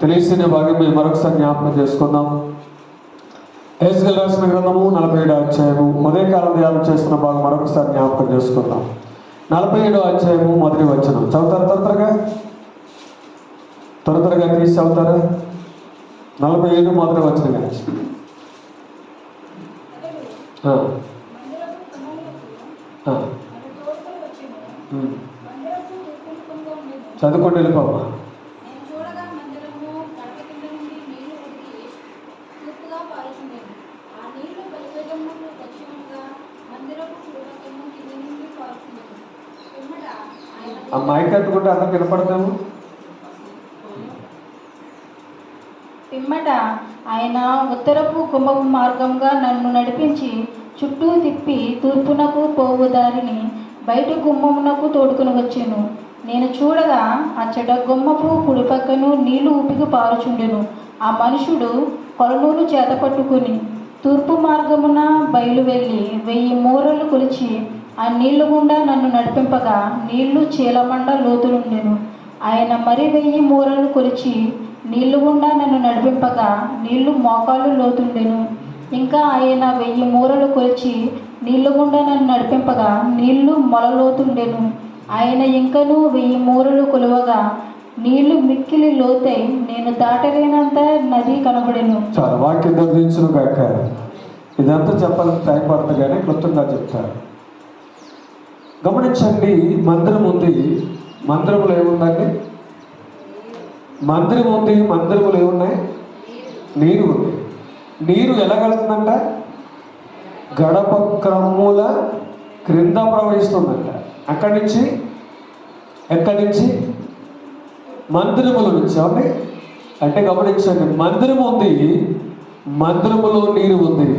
తెలిసిన భాగం మేము మరొకసారి జ్ఞాపకం చేసుకుందాం. హెజ్కేలు రాసిన గ్రంథము 47వ అధ్యాయము ఉదయకాలం ధ్యానం చేస్తున్న భాగం మరొకసారి జ్ఞాపకం చేసుకుందాం. 47వ అధ్యాయము మొదటి వచనం చదువుతారు. త్వరగా తీసి చదువుతారా? 47 మొదటి వచనం కానీ చదువుకోండి, వెళ్ళిపోమ్మా. ఆ మైక్ కట్టుకుంటే అందరికి వినపడతాము. పిమ్మట ఆయన ఉత్తరపు కుంభపు మార్గంగా నన్ను నడిపించి చుట్టూ తిప్పి తూర్పునకు పోవు దారిని బయట గుమ్మమునకు తోడుకుని వచ్చాను. నేను చూడగా అచ్చట గుమ్మపు కుడిపక్కను నీళ్లు ఊపికి పారుచుండెను. ఆ మనుషుడు కొలనూలు చేత పట్టుకుని తూర్పు మార్గమున బయలు వెళ్ళి 1000 మూరలు కొలిచి ఆ నీళ్లు గుండా నన్ను నడిపింపగా నీళ్లు చీలమండ లోతులుండెను. ఆయన మరి 1000 మూరలు కొలిచి నీళ్లు గుండా నన్ను నడిపింపగా నీళ్లు మోకాళ్ళు లోతుండెను. ఇంకా ఆయన 1000 మూరలు కొలిచి నీళ్లు గుండా నన్ను నడిపింపగా నీళ్లు మొలలోతుండెను. ఆయన ఇంకనూ 1000 మూరలు కొలువగా నీళ్లు మిక్కిలి లోతై నేను దాటలేనంత నది కనబడెను. చాలా వాక్యం దర్శించును కాక. ఇదంతా చెప్పాలని టైం పడుతుంది కానీ క్లుప్తంగా చెప్తారు. గమనించండి, మందిరం ఉంది. మందిరంలో ఏముందండి? మందిరం ఉంది. మందిరములు ఏమున్నాయి? నీరు ఉంది. నీరు ఎలా కలుతుందంట? గడప క్రమ్ముల క్రింద ప్రవహిస్తుందంట. ఎక్కడి నుంచి? మందిరముల నుంచి. అవునండి. అంటే గమనించండి, మందిరం ఉంది, మందిరములో నీరు ఉంది.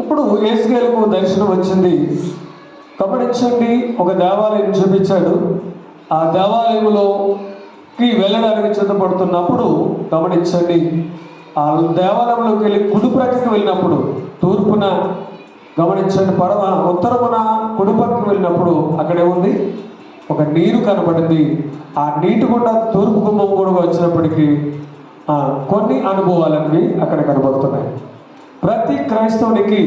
ఇప్పుడు హెజ్కేలుకు దర్శనం వచ్చింది. గమనించండి, ఒక దేవాలయం చూపించాడు. ఆ దేవాలయంలోకి వెళ్ళడానికి సిద్ధపడుతున్నప్పుడు గమనించండి, ఆ దేవాలయంలోకి వెళ్ళి కుడి ప్రక్కకి వెళ్ళినప్పుడు తూర్పున గమనించండి, ఉత్తరమున కుడి పక్కకి వెళ్ళినప్పుడు అక్కడే ఉంది ఒక నీరు కనబడింది. ఆ నీటి గుండా తూర్పు గుమ్మం కూడా వచ్చినప్పటికీ కొన్ని అనుభవాలన్నీ అక్కడ కనబడుతున్నాయి. ప్రతి క్రైస్తవునికి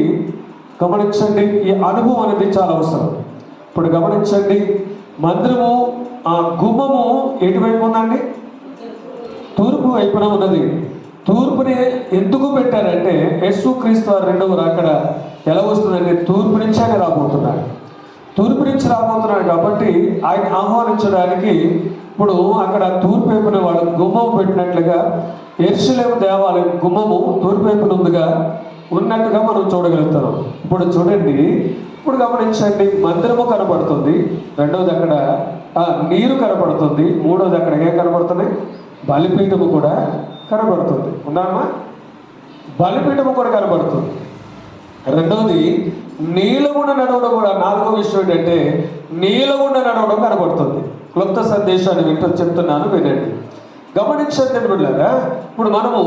గమనించండి, ఈ అనుభవం అనేది చాలా అవసరం. ఇప్పుడు గమనించండి, మందిరము ఆ గుమ్మము ఎటువైపు ఉందండి? తూర్పు వైపున ఉన్నది. తూర్పుని ఎందుకు పెట్టారంటే యేసుక్రీస్తు వారు రెండవ రాకడ ఎలా వస్తుందంటే తూర్పు నుంచి ఆయన రాబోతున్నాడు. తూర్పు నుంచి రాబోతున్నాడు కాబట్టి ఆయన ఆహ్వానించడానికి ఇప్పుడు అక్కడ తూర్పు వైపున వాడు గుమ్మము పెట్టినట్లుగా యెరూషలేము దేవాలయం గుమ్మము తూర్పు వైపున ఉన్నట్టుగా మనం చూడగలుగుతాం. ఇప్పుడు చూడండి, ఇప్పుడు గమనించండి, మందిరము కనబడుతుంది. రెండవది అక్కడ నీరు కనబడుతుంది. మూడవది అక్కడ ఏం కనబడుతుంది? బలిపీఠము కూడా కనబడుతుంది. ఉన్నామా? బలిపీఠము కూడా కనబడుతుంది. రెండవది నీలగుండ నడవడం కూడా. నాలుగో విషయం ఏంటంటే నీలగుండ నడవడం కనబడుతుంది. క్లుప్త సందేశాన్ని వింటూ చెప్తున్నాను, వినండి. గమనించండి బిడ్డలారా, ఇప్పుడు మనము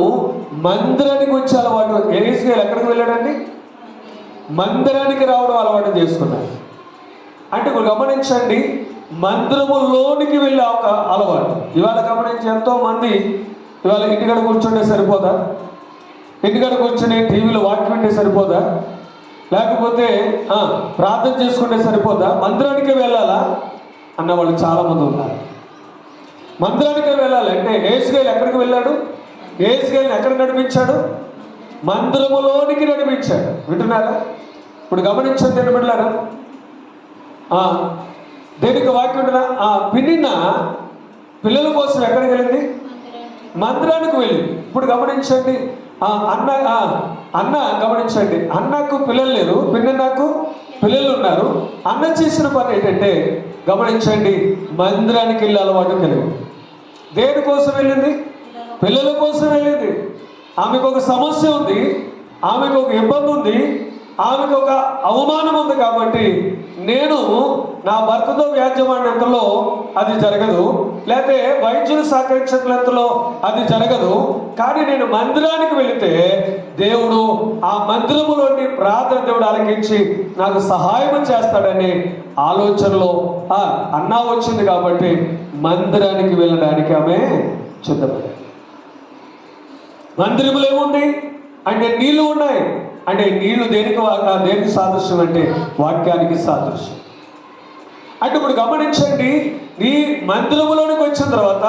మందిరానికి వచ్చే అలవాటు. హెజ్కేలు ఎక్కడికి వెళ్ళాడండి? మందిరానికి రావడం అలవాటు చేసుకున్నాడు. అంటే ఇప్పుడు గమనించండి, మందిరములోనికి వెళ్ళే ఒక అలవాటు. ఇవాళ గమనించి ఎంతో మంది ఇవాళ ఇంటికాడ కూర్చుంటే సరిపోదా? ఇంటికాడ కూర్చుని టీవీలో వాక్యం వింటే సరిపోదా? లేకపోతే ప్రార్థన చేసుకుంటే సరిపోదా? మందిరానికి వెళ్ళాలా అన్న వాళ్ళు చాలామంది ఉన్నారు. మందిరానికి వెళ్ళాలి అంటే హెజ్కేలు ఎక్కడికి వెళ్ళాడు? హెజ్కేలుని ఎక్కడ నడిపించాడు? మందిరములోనికి నడిపించాడు. వింటున్నారా? ఇప్పుడు గమనించండి బిడ్డలారా, దేనికి వాక్యం పిన్నిన పిల్లల కోసం ఎక్కడికి వెళ్ళింది? మందిరానికి వెళ్ళింది. ఇప్పుడు గమనించండి, అన్న గమనించండి, అన్నకు పిల్లలు లేరు, పిన్నకు పిల్లలు ఉన్నారు. అన్న చేసిన పని ఏంటంటే గమనించండి, మందిరానికి వెళ్ళే అలవాటు కలిగి. దేనికోసం వెళ్ళింది? పిల్లల కోసం వెళ్ళింది. ఆమెకు ఒక సమస్య ఉంది, ఆమెకు ఒక ఇబ్బంది ఉంది, ఆమెకు ఒక అవమానం ఉంది. కాబట్టి నేను నా భర్తతో వ్యాజ్యమాడినంతలో అది జరగదు, లేకపోతే వైద్యులు సహకరించినంతలో అది జరగదు. కానీ నేను మందిరానికి వెళితే దేవుడు ఆ మందిరములోని ప్రార్థన దేవుడు ఆలకించి నాకు సహాయం చేస్తాడనే ఆలోచనలో అన్న వచ్చింది. కాబట్టి మందిరానికి వెళ్ళడానికి ఆమె సిద్ధపడింది. మందిరములు ఏముంది అంటే నీళ్లు ఉన్నాయి. అంటే నీళ్లు దేనికి సాదృశ్యం అంటే వాక్యానికి సాదృశ్యం. అంటే ఇప్పుడు గమనించండి, నీ మందిరములోనికి వచ్చిన తర్వాత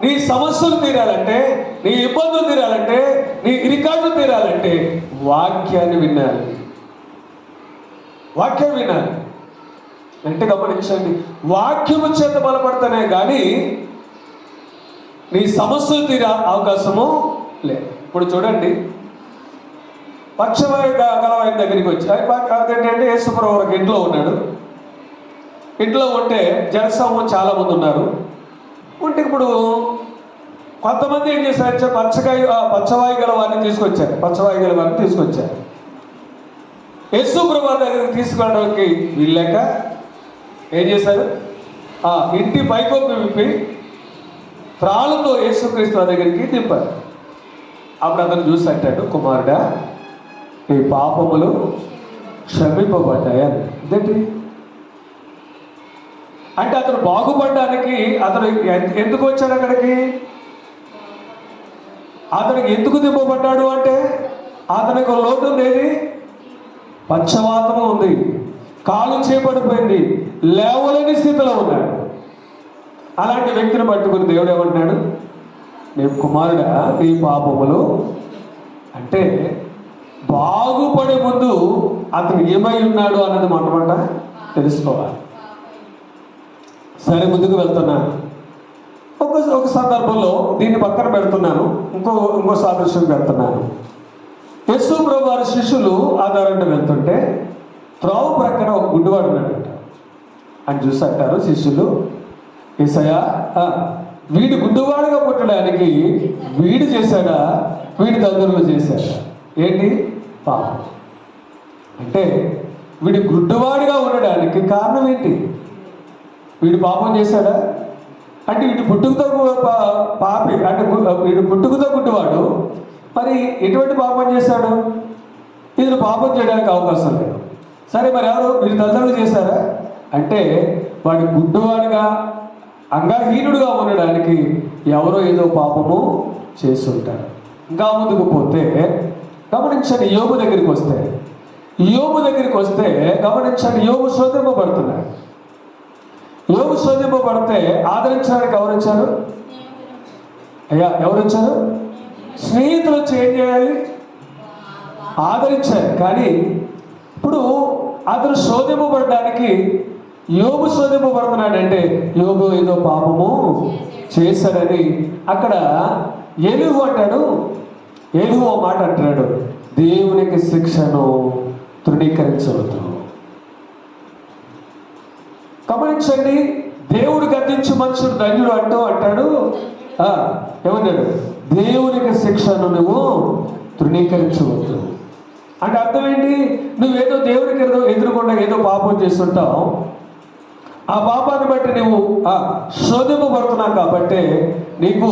నీ సమస్యలు తీరాలంటే, నీ ఇబ్బందులు తీరాలంటే, నీ ఇరికాట్లు తీరాలంటే వాక్యాన్ని వినాలి. వాక్యం వినాలి అంటే గమనించండి, వాక్యము చేత బలపడతానే కానీ నీ సమస్యలు తీరే అవకాశము లేదు. ఇప్పుడు చూడండి, పక్షవాయు గలవాయి దగ్గరికి వచ్చి అదేంటంటే యేసుప్రభు ఒక ఇంట్లో ఉన్నాడు. ఇంట్లో ఉంటే జనసమూహం చాలా మంది ఉన్నారు. ఉంటే ఇప్పుడు కొంతమంది ఏం చేశారంటే పచ్చవాయు గల వారిని తీసుకొచ్చారు. యేసుప్రభు దగ్గరికి తీసుకెళ్ళడానికి వీళ్ళాక ఏం చేశారు, ఇంటి పైకొప్పి విప్పి త్రాళ్ళతో యేసుక్రీస్తు దగ్గరికి దింపారు. అప్పుడు అతను చూసి అంటాడు, కుమారుడా నీ పాపములు క్షమింపబడ్డాయని. ఇదేంటి అంటే అతను బాగుపడడానికి అతను ఎందుకు వచ్చాడు అక్కడికి? అతనికి ఎందుకు దింపబడ్డాడు అంటే అతనికి లోటు ఉండేది, పక్షవాతము ఉంది, కాలు చేపడిపోయింది, లేవలేని స్థితిలో ఉన్నాడు. అలాంటి వ్యక్తిని పట్టుకుని దేవుడు ఏమంటున్నాడు, నీ కుమారుడా నీ పాపములు. అంటే బాగుపడే ముందు అతను ఏమై ఉన్నాడు అన్నది మొట్టమొదట తెలుసుకోవాలి. సరే, ముందుకు వెళ్తున్నాను. ఒక సందర్భంలో దీన్ని పక్కన పెడుతున్నాను, ఇంకో సాదృశ్యం పెడుతున్నాను. యేసు ప్రభు వారి శిష్యులు ఆధారంగా వెళ్తుంటే త్రోవ ప్రక్కన ఒక గుడ్డివాడు ఉన్నాడంట. అని చూసి అంటారు శిష్యులు, యేసయ్యా వీడి గుడ్డివాడుగా పుట్టడానికి వీడు చేశాడా, వీడి తల్లిదండ్రులు చేశాడా? ఏంటి పాపం అంటే వీడి గుడ్డివాడిగా ఉండడానికి కారణం ఏంటి? వీడు పాపం చేశాడా అంటే వీడి పుట్టుకతో పాపి అంటే వీడు పుట్టుకతో గుడ్డివాడు, మరి ఎటువంటి పాపం చేశాడు? ఇది పాపం చేయడానికి అవకాశం లేదు. సరే, మరి ఎవరు వీడి తల్లిదండ్రులు చేశారా అంటే వాడి గుడ్డివాడిగా అంగహీనుడుగా ఉండడానికి ఎవరో ఏదో పాపము చేసి ఉంటారు. ఇంకా ముందుకు పోతే గమనించండి, యోబు దగ్గరికి వస్తే గమనించండి, యోబు శోధింపబడుతున్నాడు. యోబు శోధింపబడితే ఆదరించడానికి ఎవరు వచ్చారు? ఎవరు వచ్చారు? స్నేహితులు వచ్చి ఏం చేయాలి? ఆదరించారు. కానీ ఇప్పుడు అతను శోధింపబడడానికి యోబు శోధింపబడుతున్నాడంటే యోబు ఏదో పాపము చేశాడని అక్కడ ఎలీహు అంటాడు. ఎలీహు ఓ మాట అంటున్నాడు, దేవునికి శిక్షను తృణీకరించవద్దు. గమనించండి, దేవుడు గద్దించి మనుషుడు ధన్యుడు అంటాడు. ఏమన్నాడు? దేవునికి శిక్షను నువ్వు తృణీకరించవద్దు. అంటే అర్థం ఏంటి? నువ్వేదో దేవునికి ఎదురుకుండా ఏదో పాపం చేస్తుంటావు, ఆ పాపాన్ని బట్టి నువ్వు శోధింపబడుతున్నావు. కాబట్టి నీకు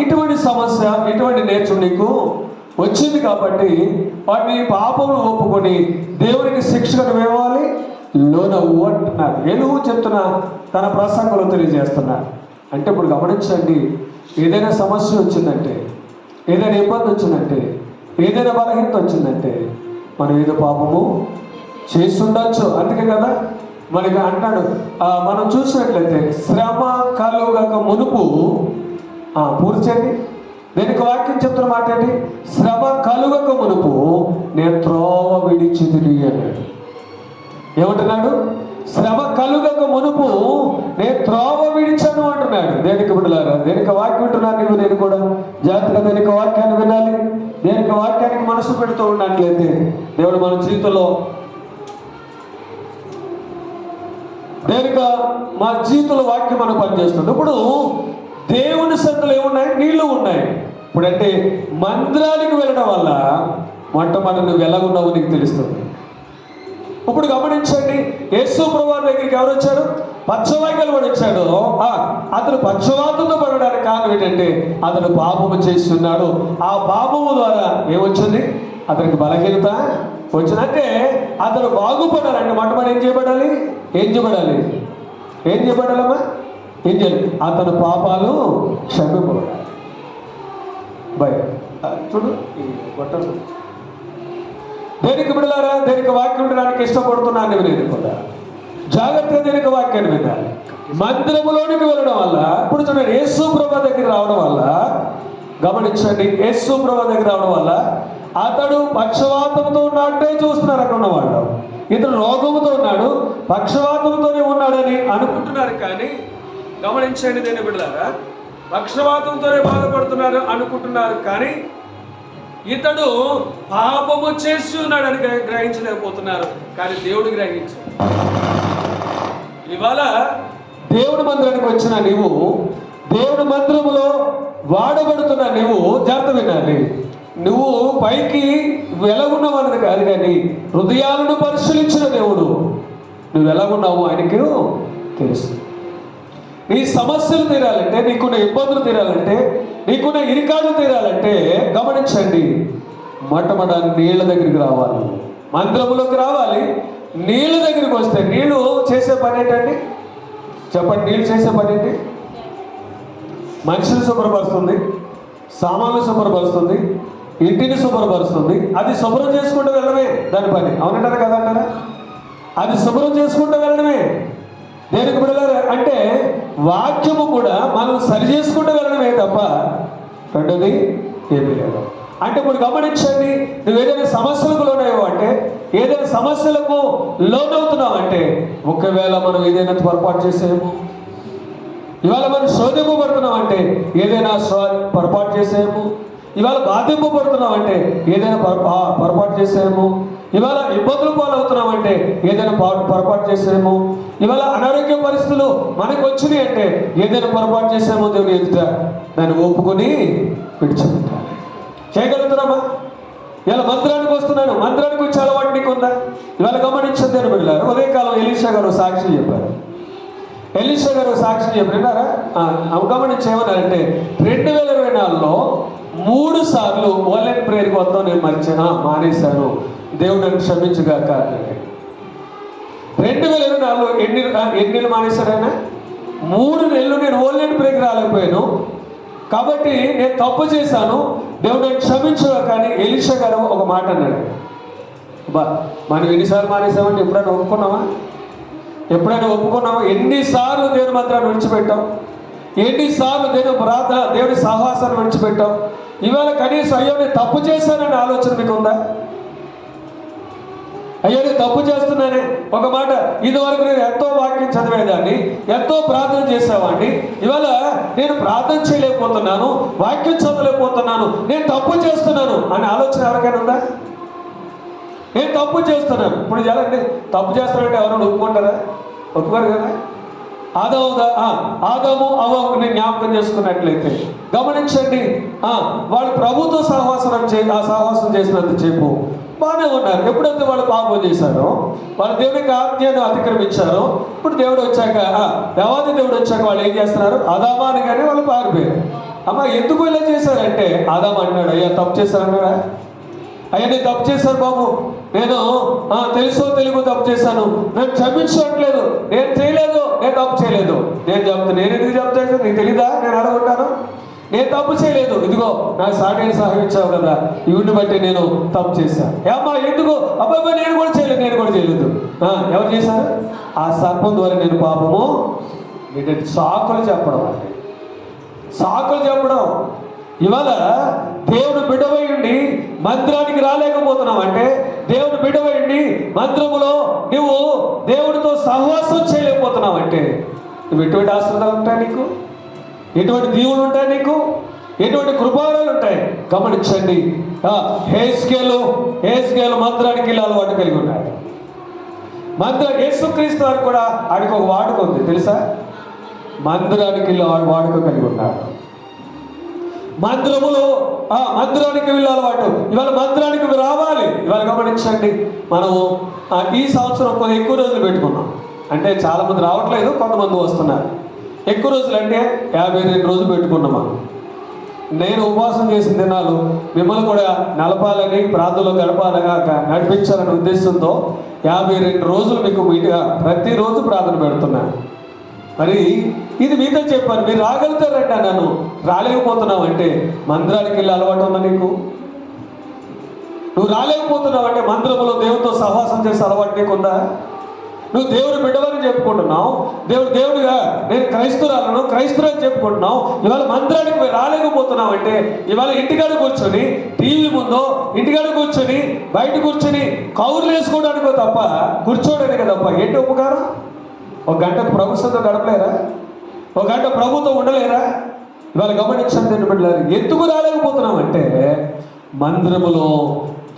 ఇటువంటి సమస్య, ఇటువంటి నేర్చు నీకు వచ్చింది. కాబట్టి వాటిని పాపములు ఒప్పుకొని దేవునికి శిక్షను ఇవ్వాలి, లోనవ్వు అంటున్నారు. ఎలుగు చెప్తున్నా తన ప్రసంగంలో తెలియజేస్తున్నారు. అంటే ఇప్పుడు గమనించండి, ఏదైనా సమస్య వచ్చిందంటే, ఏదైనా ఇబ్బంది వచ్చిందంటే, ఏదైనా బలహీనత వచ్చిందంటే మనం ఏదో పాపము చేస్తుండొచ్చు. అందుకే కదా మనకి అంటాడు, మనం చూసినట్లయితే శ్రమ కలుగక మునుపు పూర్చండి. దీనికి వాక్యం చెప్తున్న మాట ఏంటి? శ్రమ కలుగక మునుపు నేను త్రోవ విడిచితిని అన్నాడు. ఏమంటున్నాడు? శ్రమ కలుగక మునుపు నేను త్రోవ విడిచాను అంటున్నాడు. దేనికి బిడ్డలారా, దేనికి వాక్యం వింటున్నాను నీవు నేను కూడా జాగ్రత్తగా దేనికి వాక్యాన్ని వినాలి. దేనికి వాక్యానికి మనసు పెడుతూ ఉన్నట్లయితే దేవుడు మన జీవితంలో మా జీవితంలో వాక్యం మనం పనిచేస్తుంది. ఇప్పుడు దేవుని సందులు ఏమున్నాయి? నీళ్లు ఉన్నాయి. ఇప్పుడంటే మందిరానికి వెళ్ళడం వల్ల మొట్టమొదటి నువ్వు ఎలాగున్నావు నీకు తెలుస్తుంది. ఇప్పుడు గమనించండి, యేసు ప్రభువు దగ్గరికి ఎవరు వచ్చారు? పక్షవాయుగల వాడు వచ్చాడు. అతను పక్షవాతంతో పడడానికి కారణం ఏంటంటే అతను పాపము చేస్తున్నాడు. ఆ పాపము ద్వారా ఏమొచ్చింది? అతనికి బలహీనత వచ్చింది. అంటే అతను బాగుపడాలంటే మొట్టమొదటి ఏం చేయబడాలి? ఏం చేయబడాలమ్మా? ఏం చేయాలి? అతను పాపాలు క్షమింపబడాలి. చూడు ఈ బట్టలు. దేనికి బిడ్డలారా, దేనికి వాక్యం వినడానికి ఇష్టపడుతున్నాను నేను కూడా జాగ్రత్తగా దేనికి వాక్యాన్ని వినాలి. మందిరములోనికి వెళ్ళడం వల్ల, ఇప్పుడు చూడండి, యేసు ప్రభు దగ్గర రావడం వల్ల, గమనించండి, యేసు ప్రభు దగ్గర రావడం వల్ల అతడు పక్షవాతంతో ఉన్నట్టే చూస్తున్నారు అక్కడ ఉన్నవాళ్ళు. ఇతడు రోగముతో ఉన్నాడు, పక్షవాతంతోనే ఉన్నాడని అనుకుంటున్నారు. కానీ గమనించండి దేని బిడ్డలారా, పక్షవాతంతోనే బాధపడుతున్నారు అనుకుంటున్నారు, కానీ ఇతడు పాపము చేసి ఉన్నాడని గ్రహించలేకపోతున్నారు. కానీ దేవుడు గ్రహించాడు. ఇవాళ దేవుడి మందిరానికి వచ్చిన నీవు, దేవుడి మందిరములో వాడబడుతున్న నీవు జాగ్రత్త వినాలి. నువ్వు పైకి వెలగున్నావు అన్నది కాదు, కానీ హృదయాలను పరిశీలించిన దేవుడు నువ్వు ఎలాగున్నావు ఆయనకి తెలుసు. నీ సమస్యలు తీరాలంటే, నీకున్న ఇబ్బందులు తీరాలంటే, నీకున్న ఇరికాడు తీరాలంటే గమనించండి, మొట్టమొదట నీళ్ళ దగ్గరికి రావాలి, మందిరములోకి రావాలి. నీళ్ళ దగ్గరికి వస్తే నీళ్ళు చేసే పని ఏంటండి చెప్పండి? నీళ్ళు చేసే పని ఏంటి? మనుషులు శుభ్రపరుస్తుంది, సామాన్లు శుభ్రపరుస్తుంది, ఇంటిని శుభ్రపరుస్తుంది. అది శుభ్రం చేసుకుంటూ వెళ్ళడమే దాని పని. అవునంటారా కదా అంటారా? అది శుభ్రం చేసుకుంటూ వెళ్ళడమే. దేనికి బిడ్డలారా అంటే వాక్యము కూడా మనం సరి చేసుకుంటూ వెళ్ళడమే తప్ప రెండోది ఏమీ లేదు. అంటే ఇప్పుడు గమనించండి, నువ్వు ఏదైనా సమస్యలకు లోనయ్యావు అంటే, ఏదైనా సమస్యలకు లోనవుతున్నావు అంటే, ఒకవేళ మనం ఏదైనా పొరపాటు చేసేమో, ఇవాళ మనం శోధింపబడుతున్నాం అంటే ఏదైనా పొరపాటు చేసేమో, ఇవాళ బాధింపబడుతున్నాం అంటే ఏదైనా పొరపాటు చేసేమో, ఇవాళ ఇబ్బందులు పాలవుతున్నాం అంటే ఏదైనా పొరపాటు చేసేమో, ఇవాళ అనారోగ్య పరిస్థితులు మనకు వచ్చినాయి అంటే ఏదైనా పొరపాటు చేసేమో దేవుని ఎదుట దాన్ని ఒప్పుకొని విడిచిపెట్టాలి. చేయగలుగుతున్నామా? ఇలా మందిరానికి వస్తున్నాను, మందిరానికి వచ్చే అలవాటు నీకు ఉందా? ఇవాళ గమనించద్దు అని వెళ్ళారు. ఉదయకాలం ఎలీషా గారు సాక్షి చెప్పారు. ఎలీషా గారు సాక్షి చెప్పినారా? గమనించి ఏమన్నారంటే 2024లో 3 సార్లు ఆన్లైన్ ప్రేయర్కి వద్దాం నేను మానేశాను, దేవుడు నన్ను క్షమించుగాక. 2024లో ఎన్ని నెలలు మానేశారు ఆయన? 3 నెలలు నేను ఆన్లైన్ ప్రేయర్కి రాలేకపోయాను, కాబట్టి నేను తప్పు చేశాను, దేవుడు నన్ను క్షమించుగా. కానీ ఎలీషా గారు ఒక మాట అన్నాడు, మనం ఎన్నిసార్లు మానేసామంటే ఎప్పుడైనా ఒప్పుకున్నామా? ఎప్పుడైనా ఒప్పుకున్నామా? ఎన్నిసార్లు దేవుని మంత్రాన్ని విడిచిపెట్టాం, ఎన్నిసార్లు దేవుని సహవాసాన్ని విడిచిపెట్టాం. ఇవాళ కనీసం అయ్యో నేను తప్పు చేశాననే ఆలోచన మీకు ఉందా? అయ్యో నేను తప్పు చేస్తున్నానే. ఒక మాట, ఇదివరకు నేను ఎంతో వాక్యం చదివేదాన్ని, ఎంతో ప్రార్థన చేసేవాడిని, ఇవాళ నేను ప్రార్థన చేయలేకపోతున్నాను, వాక్యం చదవలేకపోతున్నాను, నేను తప్పు చేస్తున్నాను అనే ఆలోచన ఎవరికైనా ఉందా? నేను తప్పు చేస్తున్నాను. ఇప్పుడు ఎలాంటి తప్పు చేస్తానంటే ఎవరైనా ఒప్పుకుంటారా? ఒప్పుకోరు కదా. ఆదాము అవ్వని జ్ఞాపకం చేసుకున్నట్లయితే గమనించండి, వాళ్ళు ప్రభుత్వ సహవాసం చేసినంత చెప్పు బాగానే ఉన్నారు. ఎప్పుడైతే వాళ్ళు పాపం చేశారో, వాళ్ళు దేవునికి ఆజ్ఞను అతిక్రమించారో, ఇప్పుడు దేవుడు వచ్చాక దేవాది దేవుడు వచ్చాక వాళ్ళు ఏం చేస్తున్నారు? ఆదామా అని కానీ వాళ్ళు పారిపోయారు. అమ్మ ఎందుకు ఇలా చేశారంటే ఆదాము అన్నాడు, అయ్యా తప్పు చేశారన్నాడా? అయ్యా నేను తప్పు చేశాను బాబు, నేను తెలుసో తెలుగు తప్పు చేశాను, నేను క్షమించట్లేదు, నేను చేయలేదు, నేను తప్పు చేయలేదు. నేను ఎందుకు చెప్తాను? నీకు తెలీదా? నేను అడగొట్టాను, నేను తప్పు చేయలేదు, ఇదిగో నాకు సాటిని సహాయించావు కదా, ఇవిని బట్టి నేను తప్పు చేశాను. ఏమ్మా ఎందుకు? అబ్బాయి నేను కూడా చేయలేదు. ఎవరు చేశారు? ఆ సర్పం ద్వారా నేను పాపము. సాకులు చెప్పడం అంటే సాకులు చెప్పడం. ఇవాళ దేవుడు బిడ్డవైండి మందిరానికి రాలేకపోతున్నావు అంటే, దేవుడు బిడ్డవైండి మందిరములో నువ్వు దేవుడితో సహవాసం చేయలేకపోతున్నావు అంటే, నువ్వు ఎటువంటి ఆశ్రదాలు ఉంటాయి నీకు? ఎటువంటి దీవులు ఉంటాయి నీకు? ఎటువంటి కృపారాలు ఉంటాయి? గమనించండి. హెజ్కేలు మందిరానికి వెళ్ళి అలవాటు కలిగి ఉన్నాడు. యేసుక్రీస్తు వారు కూడా ఆడికి ఒక వాడుక ఉంది తెలుసా? మందిరానికి వెళ్ళి వాడుక కలిగి ఉన్నాడు. మందిరానికి వెళ్ళే అలవాటు. ఇవాళ మందిరానికి రావాలి. ఇవాళ గమనించండి, మనము ఈ సంవత్సరం కొంచెం ఎక్కువ రోజులు పెట్టుకున్నాం. అంటే చాలామంది రావట్లేదు, కొంతమంది వస్తున్నారు. ఎక్కువ రోజులు అంటే 52 రోజులు పెట్టుకున్నాం మనం. నేను ఉపవాసం చేసిన దినాలు మిమ్మల్ని కూడా నలపాలని, ప్రార్థనలో నడిపించాలనే ఉద్దేశంతో 52 రోజులు మీకు మీటుగా ప్రతిరోజు ప్రార్థన పెడుతున్నాను. మరి ఇది మీతో చెప్పాను, మీరు రాగలుగుతారంట. నన్ను రాలేకపోతున్నావు అంటే మందిరానికి వెళ్ళి అలవాటు ఉందా నీకు? నువ్వు రాలేకపోతున్నావు అంటే మందిరంలో దేవుడితో సహవాసం చేసే అలవాటు నీకుందా? నువ్వు దేవుడు బిడ్డవని చెప్పుకుంటున్నావు, దేవుడిగా నేను క్రైస్తవుని చెప్పుకుంటున్నావు. ఇవాళ మందిరానికి రాలేకపోతున్నావు అంటే ఇవాళ ఇంటికాడ కూర్చొని టీవీ ముందో ఇంటికాడ కూర్చొని బయట కూర్చొని కౌరులు వేసుకోవడానికో తప్ప కూర్చోవడానికి తప్ప ఏంటి ఉపకారం? ఒక గంట ప్రభుత్వంతో గడపలేరా? ఒక గంట ప్రభుత్వం ఉండలేరా? ఇవాళ గమనించండి బిడ్డలారా, ఎందుకు రాలేకపోతున్నాం అంటే మందిరములో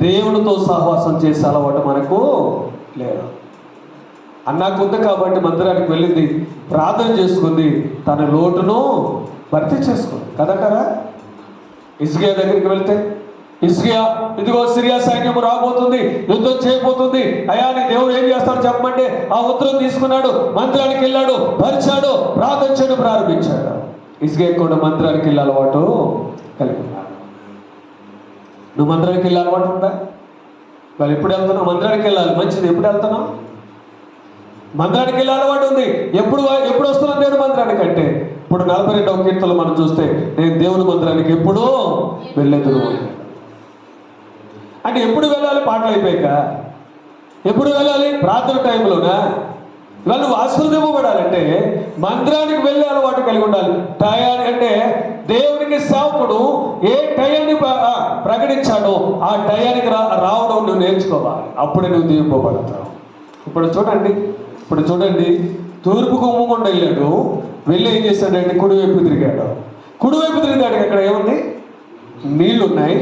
దేవునితో సహవాసం చేసే అలవాటు మనకు లేదు. అన్నాకుంది కాబట్టి మందిరానికి వెళ్ళింది, ప్రార్థన చేసుకుంది, తన లోటును భర్తీ చేసుకుంది కదంటారా? హిజ్కియా దగ్గరికి వెళ్తే, హిజ్కియా ఇదిగో సిరియా సైన్యము రాబోతుంది, యుద్ధం చేయబోతుంది, అయ్యా నీ దేవుడు ఏం చేస్తాడు చెప్పమంటే ఆ ఉత్తరం తీసుకున్నాడు, మందిరానికి వెళ్ళాడు, పరిచాడు, ప్రార్థన చేయడం ప్రారంభించాడు. హిజ్కియా కూడా మందిరానికి వెళ్ళే అలవాటు కలిగి ఉన్నాడు. నువ్వు మందిరానికి వెళ్ళే అలవాటు ఉందా? వాళ్ళు ఎప్పుడు వెళ్తున్నావు? మందిరానికి వెళ్ళాలి, మంచిది. ఎప్పుడు వెళ్తున్నావు? మందిరానికి వెళ్ళే అలవాటు ఉంది. ఎప్పుడు వస్తున్నాను నేను మందిరానికి అంటే ఇప్పుడు 42వ కీర్తనలో మనం చూస్తే నేను దేవుని మందిరానికి ఎప్పుడూ వెళ్ళేదును అంటే ఎప్పుడు వెళ్ళాలి? పాటలు అయిపోయాక. ఎప్పుడు వెళ్ళాలి? ప్రార్థన టైంలోనా? ఇవాళ నువ్వు ఆశీర్వదింపబడాలంటే మందిరానికి వెళ్ళే అలవాటు కలిగి ఉండాలి. టయాన్ని అంటే దేవునికి సేవకుడు ఏ టయాన్ని ప్రకటించాడో ఆ టయానికి రావడం నువ్వు నేర్చుకోవాలి. అప్పుడే నువ్వు దీవింపబడతావు. ఇప్పుడు చూడండి తూర్పు గుమ్మగుండా వెళ్ళాడు, వెళ్ళి ఏం చేశాడండి? కుడివైపు తిరిగాడు. కుడివైపు తిరిగాడు, అక్కడ ఏముంది? నీళ్లు ఉన్నాయి.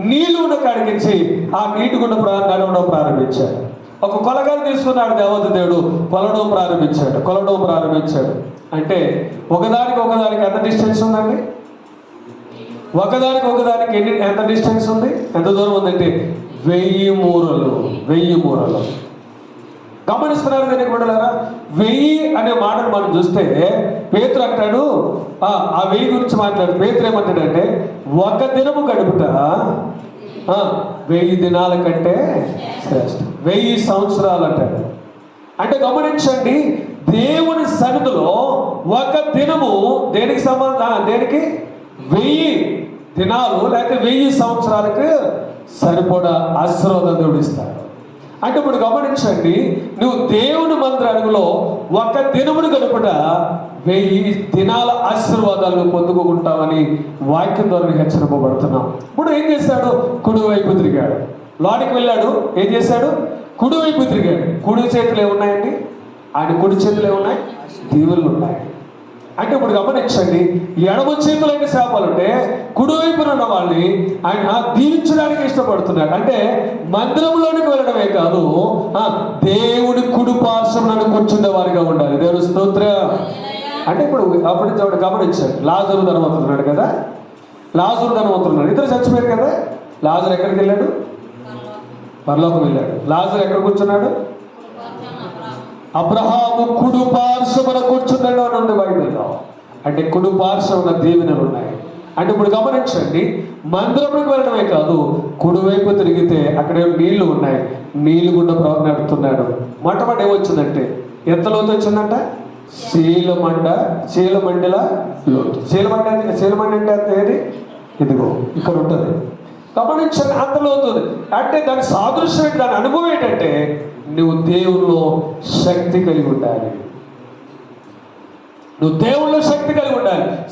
నీళ్లు ఉన్న కాడికించి ఆ నీటి గుండా నడవడం ప్రారంభించాడు. ఒక కొలగాలు తీసుకున్నాడు దేవత దేవుడు, కొలడం ప్రారంభించాడు. అంటే ఒకదానికి ఎంత డిస్టెన్స్ ఉందండి? ఒకదానికి ఎంత డిస్టెన్స్ ఉంది? ఎంత దూరం ఉందంటే 1000 మూరలు. గమనిస్తున్నారు కనుక బిడ్డలారా, 1000 అనే మాటను మనం చూస్తే పేతురు అంటాడు, ఆ 1000 గురించి మాట్లాడు. పేతురు ఏమంటాడంటే ఒక దినము గడుపుట 1000 దినాల కంటే శ్రేష్టం, 1000 సంవత్సరాలు అంటాడు. అంటే గమనించండి, దేవుని సన్నిధిలో ఒక దినము దేనికి దేనికి 1000 దినాలు లేకపోతే 1000 సంవత్సరాలకు సరిపడా ఆశీర్వాదం దేవుడు ఇస్తాడు. అంటే ఇప్పుడు గమనించండి, నువ్వు దేవుని మందిరంలో ఒక దినమును గడుపుట 1000 దినాల ఆశీర్వాదాలను పొందుకుంటామని వాక్యం ద్వారా హెచ్చరింపబడుతున్నాం. ఇప్పుడు ఏం చేశాడు? కుడివైపు తిరిగాడు. లోనికి వెళ్ళాడు, ఏం చేశాడు? కుడివైపు తిరిగాడు. కుడి చేతులు ఏమున్నాయండి? ఆయన కుడి చేతులు ఏమున్నాయి? దీవులు ఉన్నాయి. అంటే ఇప్పుడు గమనించండి, ఎడమ చేతులైన శాపాలుంటే కుడివైపున ఉన్న వాళ్ళని ఆయన దీవించడానికి ఇష్టపడుతున్నాడు. అంటే మందిరంలోనికి వెళ్ళడమే కాదు, దేవుడి కుడి పార్శ్వమున కూర్చునే వారిగా ఉండాలి. దేవుని స్తోత్రం. అంటే అప్పుడు గమనించాడు, లాజరు ధనవంతుడున్నాడు కదా, ఇద్దరు చచ్చిపోయారు కదా. లాజరు ఎక్కడికి వెళ్ళాడు? పరలోకం వెళ్ళాడు. లాజరు ఎక్కడ కూర్చున్నాడు? అబ్రహాము కుడి పార్శ్వమున కూర్చున్నాడు అని ఉంది బైబిల్లో. అంటే కుడి పార్శ్వమున దీవెనలు ఉన్నాయి. అంటే ఇప్పుడు గమనించండి, మందిరంలోకి వెళ్ళడమే కాదు, కుడివైపు తిరిగితే అక్కడ నీళ్లు ఉన్నాయి, నీళ్లు గుండా నడుపుతున్నాడు. మొట్టమొదటి ఏమొచ్చిందంటే ఎంత లోతు వచ్చిందంట? చీలమండిల లోతు. చీలమండి అంటే అంత ఏది? ఇదిగో ఇక్కడ ఉంటుంది. గమనించండి, అంత లోతుంది. అంటే దాని సాదృశ్యం, దాని అనుభవం ఏంటంటే నువ్వు దేవుల్లో శక్తి కలిగి ఉండాలి.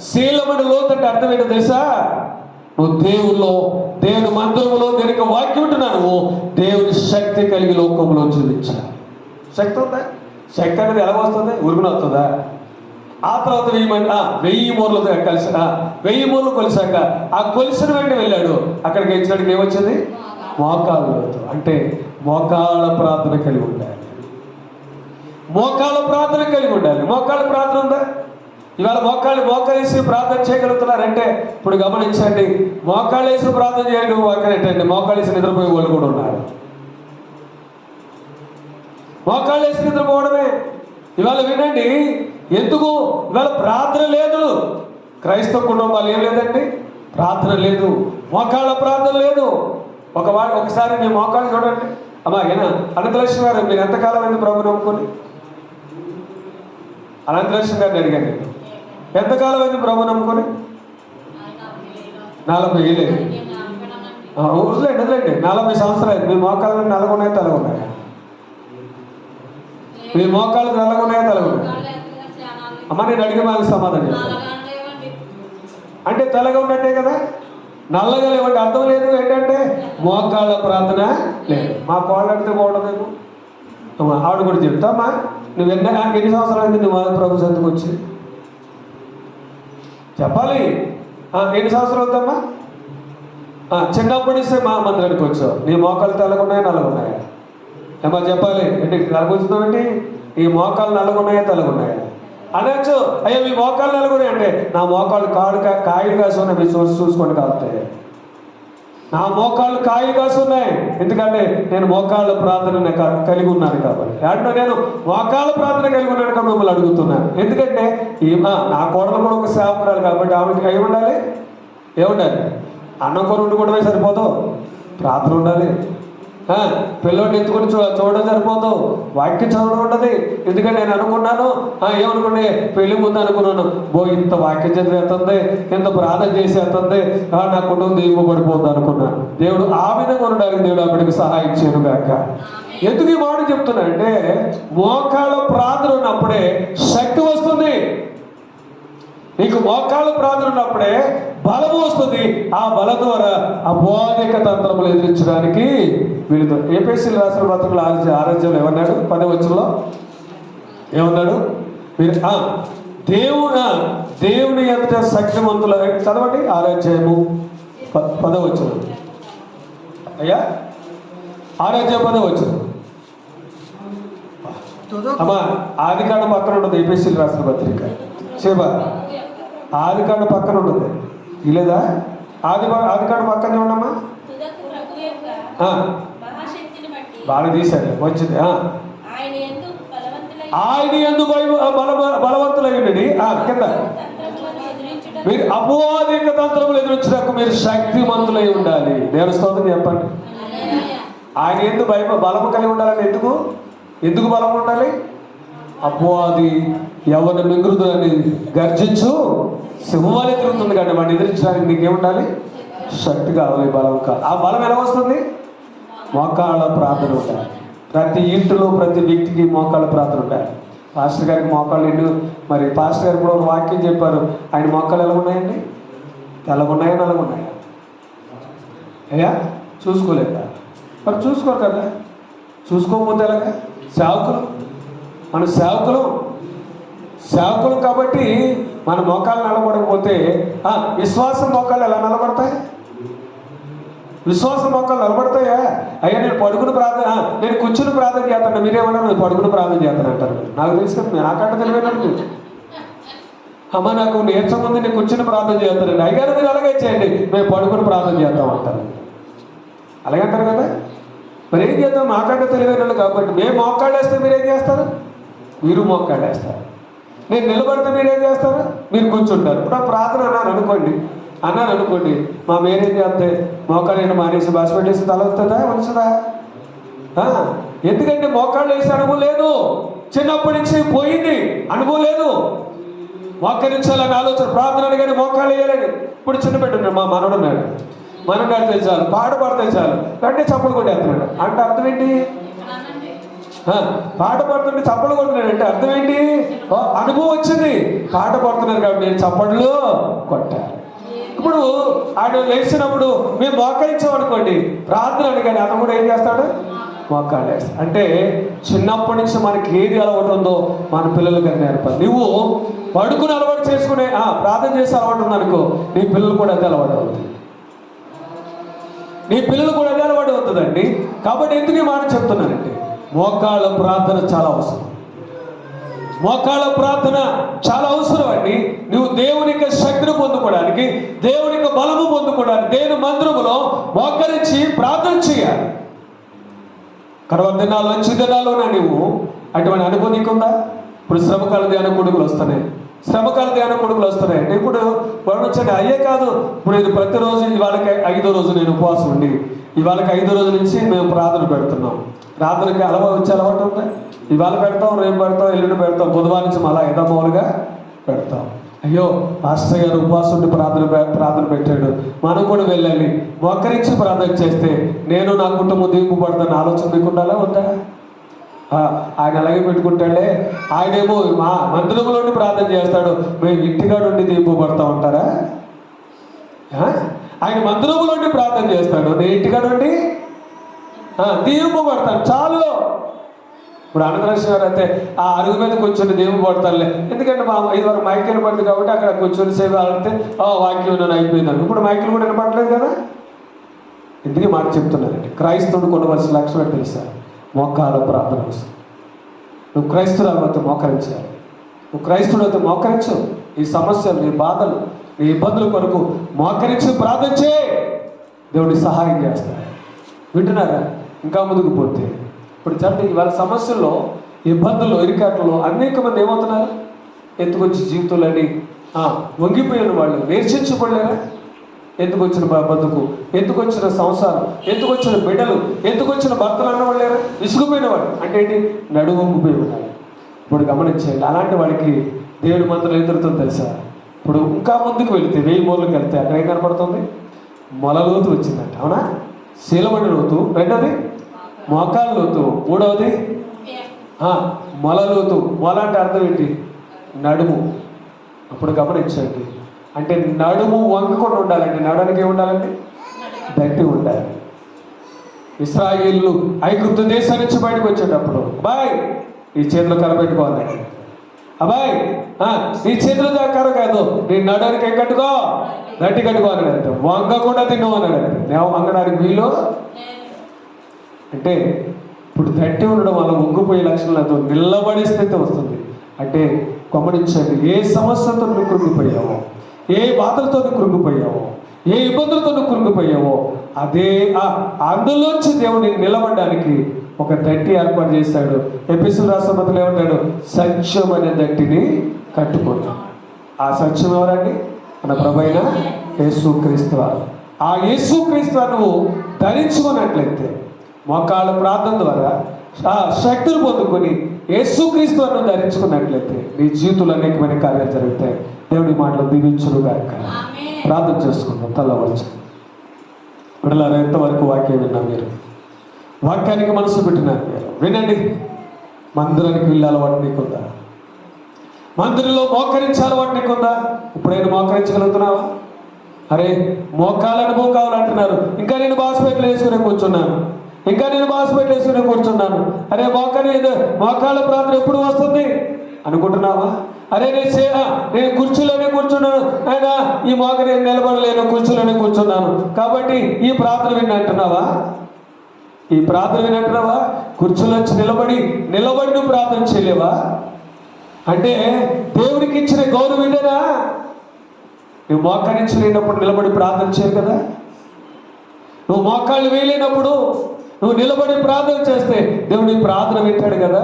శీలమని లోతు అంటే అర్థం ఏంటో తెలుసా? నువ్వు దేవుని మందిరంలో దేనికి వాక్యం ఉంటున్నాను, దేవుని శక్తి కలిగి లోకంలో జీవించాలి. శక్తి ఉందా? శక్తి అనేది ఎలా వస్తుంది? ఉరుగున వస్తుందా? ఆ తర్వాత 1000 మూరలు కలిసి 1000 మూరలు కొలిసాక ఆ కొలిసిన వెంటనే వెళ్ళాడు. అక్కడికి వచ్చినడికి ఏమొచ్చింది? మోకాలు. అంటే మోకాళ్ళ ప్రార్థన కలిగి ఉండాలి. మోకాళ్ళ ప్రార్థన ఉందా? ఇవాళ మోకాళ్ళేసి ప్రార్థన చేయగలుగుతున్నారంటే ఇప్పుడు గమనించండి, మోకాళ్ళేసి ప్రార్థన చేయడం ఏంటంటే మోకాళ్ళేసి నిద్రపోయే వాళ్ళు కూడా ఉన్నారు. మోకాళ్ళేసి నిద్రపోవడమే. ఇవాళ వినండి, ఎందుకు ఇవాళ ప్రార్థన లేదు? క్రైస్తవ కుటుంబాలు ఏం లేదండి, ప్రార్థన లేదు, మోకాళ్ళ ప్రార్థన లేదు. ఒకసారి మీ మోకాళ్ళు చూడండి. అమ్మా అనంతలక్ష్మి గారు, మీరు ఎంతకాలం అయింది ప్రభు నమ్ముకొని? అనంతలక్ష్మి గారిని అడిగాను, ఎంతకాలం అయింది ప్రభు నమ్ముకొని? 40 ఏళ్ళు. వదిలేండి 40 సంవత్సరాలు మీ మోకాళ్ళు నల్లగున్నాయా తెల్లగున్నాయా? మీ మోకాళ్ళు నల్లగున్నాయా తెల్లగున్నాయా? అమ్మ నేను అడిగిన వాళ్ళకి సమాధానం చెప్పండి. అంటే తెల్లగా ఉన్నట్టే కదా, నల్లగా లేవంటే అర్థం లేదు. ఏంటంటే మోకాళ్ళ ప్రార్థన లేదు. మా కోళ్ళు అడిగితే బాగుండదేమో. అమ్మా ఆవిడ కూడా చెప్తా. అమ్మా నువ్వు ఎన్ని సంవత్సరాలు అయింది నువ్వు ప్రభు సంతకు వచ్చి చెప్పాలి. ఎన్ని సంవత్సరాలు అవుతామ్మా? చిన్నప్పటి నుంచే మా మందిరానికి వచ్చావు. నీ మోకాళ్ళు తెల్లగున్నాయా నల్లగున్నాయా? ఏమా చెప్పాలి. ఏంటి తెల్లగొచ్చుతామంటే ఈ మోకాళ్ళు నల్లగున్నాయా తెల్లగున్నాయా అనొచ్చు. అయ్యో మీ మోకాళ్ళు నలుగునే అంటే నా మోకాళ్ళు కాయలు కాసి ఉన్నాయి, మీరు చూసుకోండి కాలుతాయి. నా మోకాళ్ళు కాయలు కాసి ఉన్నాయి, ఎందుకంటే నేను మోకాళ్ళ ప్రార్థన కలిగి ఉన్నాను కాబట్టి. అంటే నేను మోకాళ్ళ ప్రార్థన కలిగి ఉన్నాను కాబట్టి మిమ్మల్ని అడుగుతున్నాను. ఎందుకంటే నా కోడలు కూడా ఒక సేవకురాలు కాబట్టి ఆమెకి ఏముండాలి? అన్నం కూర వండుకోవడమే సరిపోదు, ప్రార్థన ఉండాలి. పిల్లోడిని ఎత్తుకొని చూడడం సరిపోదు, వాక్యం చదవడం ఉండదు. ఎందుకంటే నేను అనుకున్నాను ఏమనుకునే పెళ్లి ముందు అనుకున్నాను, ఇంత వాక్యం చదివేస్తుంది, ఇంత ప్రార్థన చేసేస్తుంది, నా కుటుంబం దీపబడిపోతుంది అనుకున్నాను. దేవుడు ఆ విధంగా ఉండడానికి దేవుడు అప్పటికి సహాయం చేయను గాక. ఎందుకు ఈ మాట చెప్తున్నా అంటే మోకాళ్ళ ప్రార్థన ఉన్నప్పుడే శక్తి వస్తుంది. నీకు మోకాళ్ళ ప్రార్థన ఉన్నప్పుడే బలము వస్తుంది. ఆ బలం ద్వారా అబోధిక తంత్రములు ఎదిరించడానికి వీళ్ళతో ఎఫెసీయులకు రాసిన పత్రికలో 6 ఏమన్నాడు? 10వ వచనంలో ఏమన్నాడు? మీరు దేవుని ఎదుట శక్తిమంతుల చదవండి. 6 10వ వచనం అయ్యా. 10వ వచనం అమ్మా. ఆదికాండం పక్కన ఉండదు ఎఫెసీయులకు రాసిన పత్రిక. ఆదికాండం పక్కన ఉండదు లేదా? ఆదికాండం పక్కన చూడమ్మా. బాగా తీశాడు వచ్చింది. ఆయన యందు బలవంతులై ఉండండి. కింద మీరు అపోధిక తంత్రములు ఎదురించడానికి మీరు శక్తిమంతులై ఉండాలి. దేవుని స్తోత్రం చెప్పండి. ఆయన యందు బలము కలిగి ఉండాలని ఎందుకు బలం ఉండాలి? అపోది ఎవరిని మింగురుదని గర్జించు సింహాలే తిరుగుతుంది కానీ వాడిని ఎదిరించడానికి నీకేముండాలి? శక్తి కావాలి, బలం కావాలి. ఆ బలం ఎలా వస్తుంది? మోకాళ్ళ ప్రార్థన ఉండాలి. ప్రతి ఇంటిలో ప్రతి వ్యక్తికి మోకాళ్ళ ప్రార్థన ఉండాలి. పాస్టర్ గారికి మోకాళ్ళు మరి పాస్టర్ గారు కూడా ఒక వాక్యం చెప్పారు. ఆయన మోకాళ్ళు ఎలా ఉన్నాయండి? తెల్లగున్నాయా నల్లగున్నాయా? అయ్యా చూసుకోలేదా? మరి చూసుకోరు కదా. చూసుకోకపోతే ఎలాగా? మన సేవకులు కాబట్టి మన మోకాలు నిలబడకపోతే విశ్వాసం మోకాళ్ళు ఎలా నిలబడతాయి? విశ్వాసం మోకాళ్ళు నిలబడతాయా? అయ్యా నేను పడుకుని ప్రార్థన నేను కూర్చుని ప్రార్థన చేస్తాను, మీరేమన్నారు? నేను పడుకుని ప్రార్థన చేస్తాను అంటారు. నాకు తెలుసు కదా, నాకంటే తెలియదు మీరు. అమ్మ నాకు నేర్చముంది నేను కూర్చుని ప్రార్థన చేస్తానండి. అయ్యారు మీరు అలాగే చేయండి, మేము పడుకుని ప్రార్థన చేస్తాం అంటారు. అలాగే అంటారు కదా. మరి ఏం చేద్దాం? నాకంటే తెలియదు కాబట్టి మేము మోకాళ్ళు వేస్తే మీరేం చేస్తారు? మీరు మోకాళ్ళు వేస్తారు. నేను నిలబడితే మీరేం చేస్తారు? మీరు కూర్చుంటారు. ఇప్పుడు ప్రార్థన అన్నాను అనుకోండి మా మీరేం చేస్తే మోకాళ్ళు మానేసి బస్ పెట్టేసి తల వస్తుందా ఉంచుదా? ఎందుకంటే మోకాళ్ళు వేసి అనుభవం లేదు, చిన్నప్పటి నుంచి పోయింది, అనుభవం లేదు. మోకరించాలని ఆలోచన, ప్రార్థన కానీ మోకాళ్ళు వేయాలని. ఇప్పుడు చిన్న పెట్టున్నాడు మా మనవడున్నాడు చాలు, పాట పాడితే చాలు అంటే చప్పలు కొట్టేస్తున్నాడు. అంటే అర్థం ఏంటి? పాట పాడుతుంటే చప్పలు కొడుతున్నాడు అంటే అర్థం ఏంటి? అనుభవం వచ్చింది, పాట పాడుతున్నారు కాబట్టి నేను చప్పట్లు కొట్టాను. ఇప్పుడు ఆడు లేచినప్పుడు మేము మోకరించామనుకోండి, ప్రార్థన కానీ అతను కూడా ఏం చేస్తాడు? మోకాళ్ళు వేస్తాడు. అంటే చిన్నప్పటి నుంచి మనకి ఏది అలవాటు ఉందో మన పిల్లలకి నేర్పాలి. నువ్వు పడుకుని అలవాటు చేసుకునే ప్రార్థన చేసే అలవాటు ఉందనుకో, నీ పిల్లలు కూడా అదే అలవాటు అవుతుంది. నీ పిల్లలు కూడా అదే అలవాటు అవుతుందండి. కాబట్టి ఎందుకు ఈ మాట చెప్తున్నానంటే మోకాళ్ళ ప్రార్థన చాలా అవసరం. మోకాళ్ళ ప్రార్థన చాలా అవసరం అండి. నువ్వు దేవునికి శక్తిని పొందుకోవడానికి, దేవునికి బలము పొందుకోవడానికి దేవుని మందిరములో మోకరించి ప్రార్థన చేయాలి. కడవ దినాలు మంచి దినాల్లోనే నువ్వు అటువంటి అనుభవం నీకుందా? ఇప్పుడు శ్రమకాల ధ్యాన కొడుకులు వస్తున్నాయి, అంటే ఇప్పుడు వర్ణించండి. అయ్యే కాదు, ఇప్పుడు ఇది ప్రతిరోజు ఇవాళకి 5వ రోజు నేను ఉపవాసం ఉండి ఇవాళకి 5వ రోజు నుంచి మేము ప్రార్థన పెడుతున్నాం. ప్రార్థనకి అలవాటు ఉందా? ఇవాళ పెడతాం, రేపు పెడతాం, ఎల్లుండి పెడతాం, బుధవారం నుంచి మళ్ళా యథామూలుగా పెడతాం. అయ్యో పాస్టర్ గారు ఉపవాసం ఉండి ప్రార్థన పెట్టాడు, మనం కూడా వెళ్ళాలి, మోకరించి ప్రార్థన చేస్తే నేను నా కుటుంబం దీపు పడతాను ఆలోచన మీకు ఉండాలా వద్దా? ఆయన అలాగే పెట్టుకుంటాడే, ఆయనేమో మా మందిరంలోని ప్రార్థన చేస్తాడు, మేము ఇంటికాడ ఉండి దీపు పడతా ఉంటారా? ఆయన మందిరంలోని ప్రార్థన చేస్తాడు, నేను ఇంటికాడ ఉండి దీపు పడతాను చాలు. ఇప్పుడు అనంతరాజు గారు అయితే ఆ అరుగు మీద కూర్చొని దేవుడు పడతానులే, ఎందుకంటే మా ఇదివరకు మైకిల్ పడుతుంది కాబట్టి అక్కడ కూర్చొని సేవ ఆడితే వాక్యం నేను అయిపోయిందాను. ఇప్పుడు మైకిల్ కూడా వినపడలేదు కదా. ఎందుకే మాట చెప్తున్నానండి, క్రైస్తవుడు కొనవలసిన లక్షణం తెలుసా? మోకాల ప్రార్థన అవసరం. నువ్వు క్రైస్తవులతో మోకరించాలి. నువ్వు క్రైస్తవుడితో మోకరించు. ఈ సమస్యలు, నీ బాధలు, నీ ఇబ్బందుల కొరకు మోకరించి ప్రార్థన చేయి, దేవుడికి సహాయం చేస్తాడు. వింటున్నారా? ఇంకా ముందుకు పోతే ఇప్పుడు చండి వాళ్ళ సమస్యల్లో, ఇబ్బందుల్లో, ఇరికాట్లలో అనేక మంది ఏమవుతున్నారు? ఎందుకొచ్చి జీవితంలోని వంగిపోయిన వాళ్ళు నేర్చించబడలేరా? ఎందుకు వచ్చిన బతుకు, ఎందుకు వచ్చిన సంసారం, ఎందుకు వచ్చిన బిడ్డలు, ఎందుకు వచ్చిన భర్తలు అన్నవాళ్ళు లేరా? విసుగుపోయిన వాడు అంటే ఏంటి? నడుము వంగిపోయి ఉన్నాడు. ఇప్పుడు గమనించండి, అలాంటి వాడికి దేవుడి మంత్రం ఎదురుతుంది తెలుసా? ఇప్పుడు ఇంకా ముందుకు వెళితే 1000 మూలకి వెళ్తే అక్కడ ఏం కనపడుతుంది? మొలలోతు వచ్చిందంట. అవునా? శీలమణి లోతు, రెండోది మోకాల లోతు, మూడవది మొలలోతు. మొల అంటే అర్థం ఏంటి? నడుము. అప్పుడు గమనించండి, అంటే నడుము వంగకుండా ఉండాలండి. నడవడానికి ఏమి ఉండాలండి? గట్టి ఉండాలి. ఇశ్రాయేలు ఐగుప్తు దేశం నుంచి బయటకు వచ్చేటప్పుడు అబ్బాయి ఈ చేతిలో కరపెట్టుకోవాలండి. అబ్బాయి నీ చేతులు కర్ర కాదు, నీ నడవడానికి ఏం కట్టుకో? గట్టి కట్టుకోవాలి అంటే వంగ కూడా తిన్నావు అన్నాడు. నేను వంగడానికి వీలు అంటే ఇప్పుడు గట్టి ఉండడం వల్ల వంగిపోయే లక్షణాలతో నిలబడే స్థితి వస్తుంది. అంటే గమనించండి, ఏ సమస్యతో నువ్వు కృంగిపోయావో, ఏ బాధలతో నువ్వు కృంగిపోయావో, ఏ ఇబ్బందులతో నువ్వు కృంగిపోయావో, అదే అందులోంచి దేవుడిని నిలబడడానికి ఒక దట్టి ఏర్పాటు చేశాడు. ఎపిసోడ్ రాష్ట్రపతులు ఏమంటాడు? సత్యం అనే దట్టిని కట్టుకోండి. ఆ సత్యం ఎవరండి? మన ప్రభువైన యేసుక్రీస్తు వారు. ఆ యేసుక్రీస్తు నువ్వు ధరించుకున్నట్లయితే, మోకాళ్ళ ప్రార్థన ద్వారా ఆ శక్తులు పొందుకొని యేసుక్రీస్తు నువ్వు ధరించుకున్నట్లయితే నీ జీవితంలో అనేకమైన కార్యాలు జరుగుతాయి. దేవుడి మాటలు దీవించును గాక. ప్రార్థన చేసుకుందాం. తల్లవచ్చు విడలారా, ఎంతవరకు వాక్యం విన్నాం? మీరు వాక్యానికి మనసు పెట్టినారు. మీరు వినండి. మందిరానికి వెళ్ళాలి వాటి నీకుందా? మందిరంలో మోకరించాలి వాటి నీకుందా? ఇప్పుడైనా మోకరించగలుగుతున్నావా? అరే మోకాల అనుభవం కావాలంటున్నారు. ఇంకా నేను బాస్పేటలు వేసుకునే కూర్చున్నాను, ఇంకా నేను బాస్పేటలు వేసుకునే కూర్చున్నాను. అరే మోకాళ్ళ ప్రార్థన ఎప్పుడు వస్తుంది అనుకుంటున్నావా? అరే నేను కుర్చీలోనే కూర్చున్నాను, ఆయన ఈ మోక నేను నిలబడలేను, కుర్చీలోనే కూర్చున్నాను కాబట్టి ఈ ప్రార్థన విని అంటున్నావా? ఈ ప్రార్థన వినంటున్నావా? కుర్చీలో వచ్చి నిలబడి నువ్వు ప్రార్థన చేయలేవా? అంటే దేవుడికి ఇచ్చిన గౌరవం ఇదేనా? నువ్వు మోకరించి లేనప్పుడు నిలబడి ప్రార్థన చేయరు కదా. నువ్వు మోకాళ్ళు వేయలేనప్పుడు నువ్వు నిలబడి ప్రార్థన చేస్తే దేవుడి ప్రార్థన వింటాడు కదా.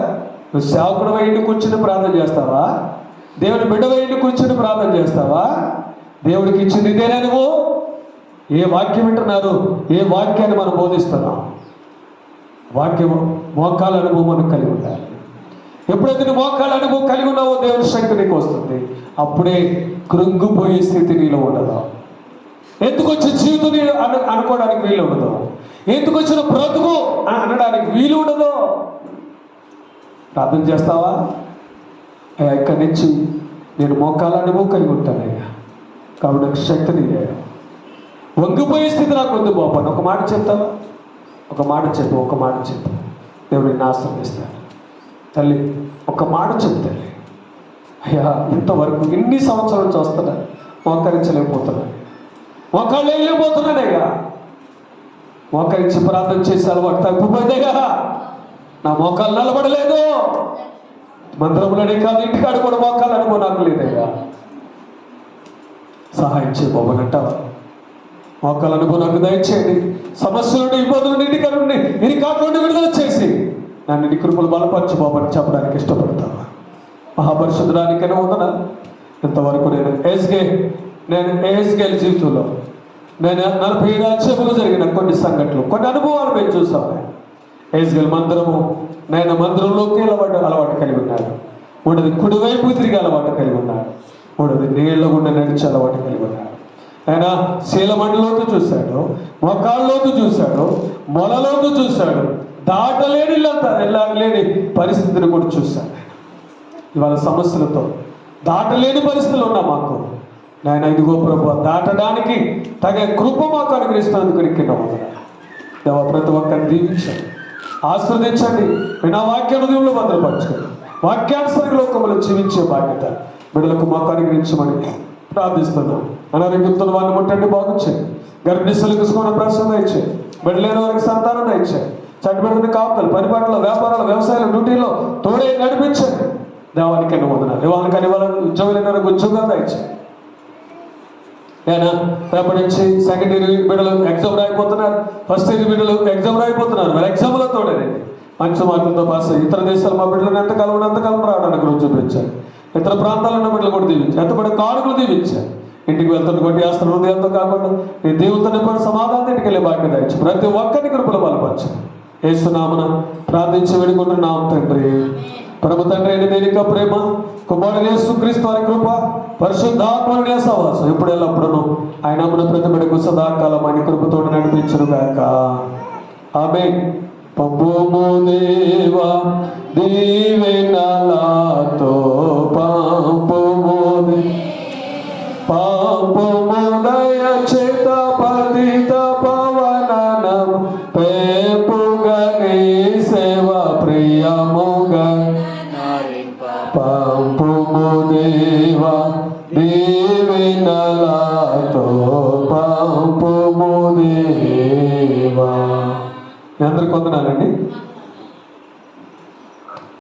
నువ్వు సేవకుడు వేయండి కూర్చుని ప్రార్థన చేస్తావా? దేవుని బిడ్డ వేయండి కూర్చుని ప్రార్థన చేస్తావా? దేవుడికి ఇచ్చింది ఇదేనా? నువ్వు ఏ వాక్యం వింటున్నారు? ఏ వాక్యాన్ని మనం బోధిస్తున్నాం? వాక్యం మోకాల అనుభవం మనకు కలిగి ఉండాలి. ఎప్పుడైతే నువ్వు మోకాల అనుభవం కలిగి ఉన్నావో దేవుని శక్తి నీకు వస్తుంది. అప్పుడే కృంగిపోయే స్థితి నీలో ఉండదు. ఎందుకు వచ్చిన జీవితం అనుకోవడానికి వీలు ఉండదు. ఎందుకు వచ్చిన బ్రతుకు అనడానికి వీలు ఉండదు. ప్రార్థన చేస్తావా? అయ్యా ఇక్కడి నుంచి నేను మోకాల అనుభవం కలిగి ఉంటానయ్యా, కాబట్టి నాకు శక్తిని ఇయ్యాడు. వంగిపోయే స్థితి నాకు వద్దు బాబా. ఒక మాట చెప్తావా? ఒక మాట చెప్పు. దేవుడు నిన్ను ఆశ్రయిస్తాడు. తల్లి ఒక మాట చెప్తే, అయ్యా ఇంతవరకు ఇన్ని సంవత్సరాల నుంచి వస్తున్నా, మోకరించలేకపోతున్నాను, మోకాళ్ళు వేయలేకపోతున్నానయ్యా, మోకరించి ప్రార్థన చేసే అలవాటు తప్పిపోయిందయ్యా, నా మోకాలు నిలబడలేదు, మందిరంలోనే కాదు ఇంటికాడ కూడా మోకాలు అనుకో నాకు లేదయ్యా, సహాయం చేయబోమని అంటావా? మోకాలు అనుకో నాకు దయచేయండి. సమస్యల నుండి, ఇబ్బందుల నుండి, ఇంటికాడ నుండి, ఇరికాట్ల నుండి విడుదల చేసి నన్ను నీ కృపలు బలపరచబోమని చెప్పడానికి ఇష్టపడతావా? మహాపరిశుద్ధానికైనా ఉందనా? ఇంతవరకు నేను ఏఎస్కేల్ జీవితంలో నేను 47 ఆక్షేపంలో జరిగిన కొన్ని సంఘటనలు, కొన్ని అనుభవాలు మేము చూసాము. ఏఎస్కేల్ మందిరము, నేను మందిరంలోకి అలవాటు కలిగి ఉన్నాడు. ఉండేది కుడివైపు తిరిగి అలవాటు కలిగి ఉన్నాడు. మూడవది నీళ్ల గుండె నడిచి అలవాటు కలిగి ఉన్నాడు. ఆయన శీలమండలోతు చూశాడు, మొక్కాళ్ళలోతు చూశాడు, మొలలోతు చూశాడు, దాటలేని లేని పరిస్థితిని కూడా చూశాడు. ఇవాళ సమస్యలతో దాటలేని పరిస్థితులు ఉన్నా మాకు నాయన ఇదిగో ప్రభు దాటడానికి తగిన కృప మాకు అనుగ్రహిస్తున్నందుకు కింద దేవా ప్రతి ఒక్కరిని దీవించండి, ఆస్వాదించండి. నా వాక్య హృదయంలో భద్రపరచండి. వాక్యానుసరి లోకంలో జీవించే బాధ్యత బిడ్డలకు మాకు అనుగ్రహించమని ప్రార్థిస్తున్నాం. అనారోగ్యంతో వారిని ముట్టండి, బాగుంచండి. గర్భిణీస్తులు తీసుకున్న ప్రశ్న ఇచ్చాయి, బిడ్డలేని వారికి సంతానం ఇచ్చాయి. చట్టబెడుతున్న కాపుతలు, పరిపాలనలో, వ్యాపారాలు, వ్యవసాయాలు, డ్యూటీలో తోడే నడిపించండి. దేవానికి ఎన్నో వందనాలు. ఇవాళ వాళ్ళకి ఉద్యోగులు ఉద్యోగాలు ఇచ్చాయి. నేను రేపటి నుంచి సెకండ్ ఇయర్ బిడ్డలు ఎగ్జామ్ రాయిపోతున్నారు, ఫస్ట్ ఇయర్ బిడ్డలు ఎగ్జామ్ రాయిపోతున్నారు. మరి ఎగ్జామ్లో తోడేనండి మంచి మార్కులతో పాస్ అయ్యి ఇతర దేశాలు మా బిడ్డలను ఎంతకాలం రావడానికి రోజు చూపించారు. ఇతర ప్రాంతాల్లో ఉన్న బిడ్డలు కూడా దీవించారు, ఎంతబడి కానుకలు దీవించారు. ఇంటికి వెళ్తున్న కొట్టి ఆస్తుల హృదయాలతో కాకుండా నీ దేవునితో నింపడి సమాధానం ఇంటికి వెళ్ళే బాధ్యత ఇచ్చి ప్రతి ఒక్కరిని కృపలు బలపరచు. యేసునామమున ప్రార్థించి వేడుకుంటున్నాం తండ్రి. పరమ తండ్రి అయిన దేనిక ప్రేమ, కుమారుడు యేసుక్రీస్తు వారి కృప, పరిశుద్ధాత్మని సహవాసం ఇప్పుడు ఎల్లప్పుడూ ఆయన ప్రతి బిడ్డకు సదాకాలం ఆయన కృపతోడు నడిపించును గాక. ఆమేన్. పంపుము దేవా దీవెనలతో పంపుము దయచేత పతిత పవననం పేపుగా నీ సేవ ప్రియముగా పంపుము దేవా దీవెనలతో పంపుము దేవా. మీ అందరికి వందనాలండి.